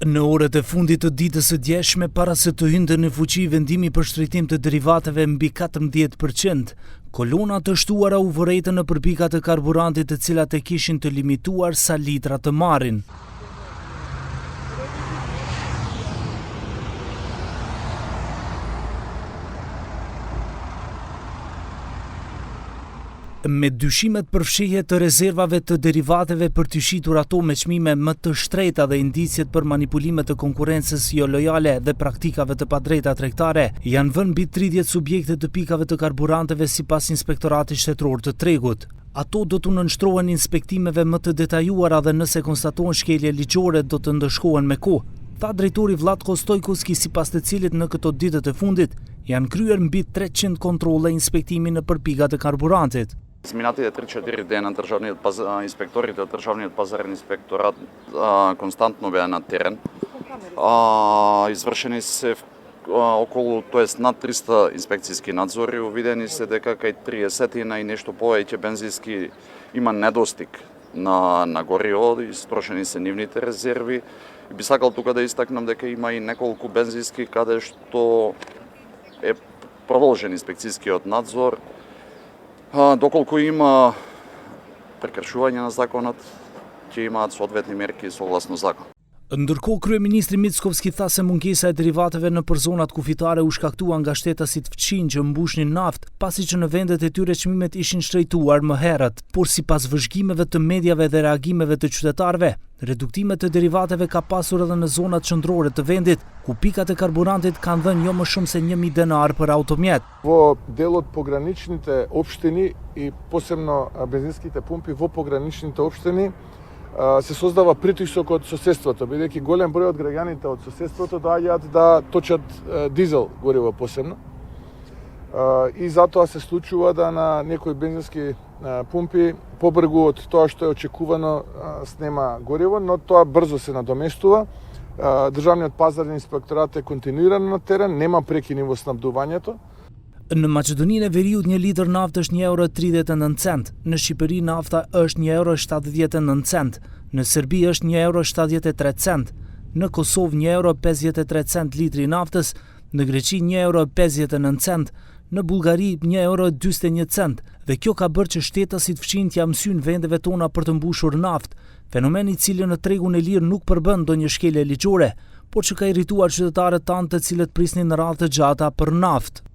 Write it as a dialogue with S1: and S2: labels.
S1: Në orët e fundit të ditës së djeshme, para se të hynte në fuqi vendimi për shtrejtim të derivateve mbi 14%, kolona të shtuara u vërejtën në përpika të karburantit të cilat e kishin të limituar sa litra të marrin. Me dyshimet për fshehje të rezervave të derivateve për të shitur ato me çmime më të shtrejta dhe indicjet për manipulime të konkurrencës jo lojale dhe praktikave të padrejta tregtare, janë vënë mbi 30 subjekte të pikave të karburanteve sipas Inspektoratit Shtetëror të Tregut. Ato do të nënshtrohen inspektimeve më të detajuara dhe nëse konstatohen shkelje ligjore do të ndëshkohen me kohë, tha drejtori Vlatko Stojkovski, sipas të cilit në këto ditët e fundit janë kryer mbi 300 kontrolle inspektimi në përpikat e karburantit.
S2: Изминатите 3-4 дена инспекторите от Държавният пазарен инспекторат константно бяха на терен. Извършени се над 300 инспекcijski надзори, увидени се дека кај 30 и нешто повеќе бензински има недостиг на гориво, истрошени се нивните резерви. Би сакал тука да истакнам дека има и неколку бензински каде што е продолжен инспекcijskиот надзор. Доколку има прекршување на законот, ќе имаат соодветни мерки согласно закон.
S1: Ndërkohë, kryeministri Mickovski tha se mungesa e derivateve nëpër zonat kufitare u shkaktua nga shtetasit fqinj që mbushnin naftë, pasi që në vendet e tyre çmimet ishin shtrejtuar më herët, por sipas vëzhgimeve të mediave dhe reagimeve të qytetarëve, reduktimet të derivateve ka pasur edhe në zonat qendrore të vendit, ku pikat e karburantit kanë dhënë jo më shumë se 1000 denar për automjet.
S3: Во дел од пограничните општини и посебно бензинските пумпи во пограничните општини се создава притисок од соседството, бидејќи голем број од граѓаните од соседството доаѓаат да точат дизел гориво посебно. И затоа се случува да на некои бензински пумпи побргу од тоа што е очекувано снема гориво, но тоа брзо се надоместува. Државниот пазарен инспекторат е континуирано на терен, нема прекини во снабдувањето.
S1: Në Maqedoninë e Veriut 1 litër naftë është €1.39, në Shqipëri nafta është €1.79, në Serbi është €1.73, në Kosovë €1.53 litri naftës, në Greqi €1.59, në Bullgari €1.41 dhe kjo ka bërë që shtetasit fqinj t'ja mësyn vendeve tona për të mbushur naftë, fenomeni i cili në tregun e lirë nuk përbën ndonjë shkelje ligjore, por që ka irrituar qytetarët tanë të cilët prisnin radhë të gjata për naftë.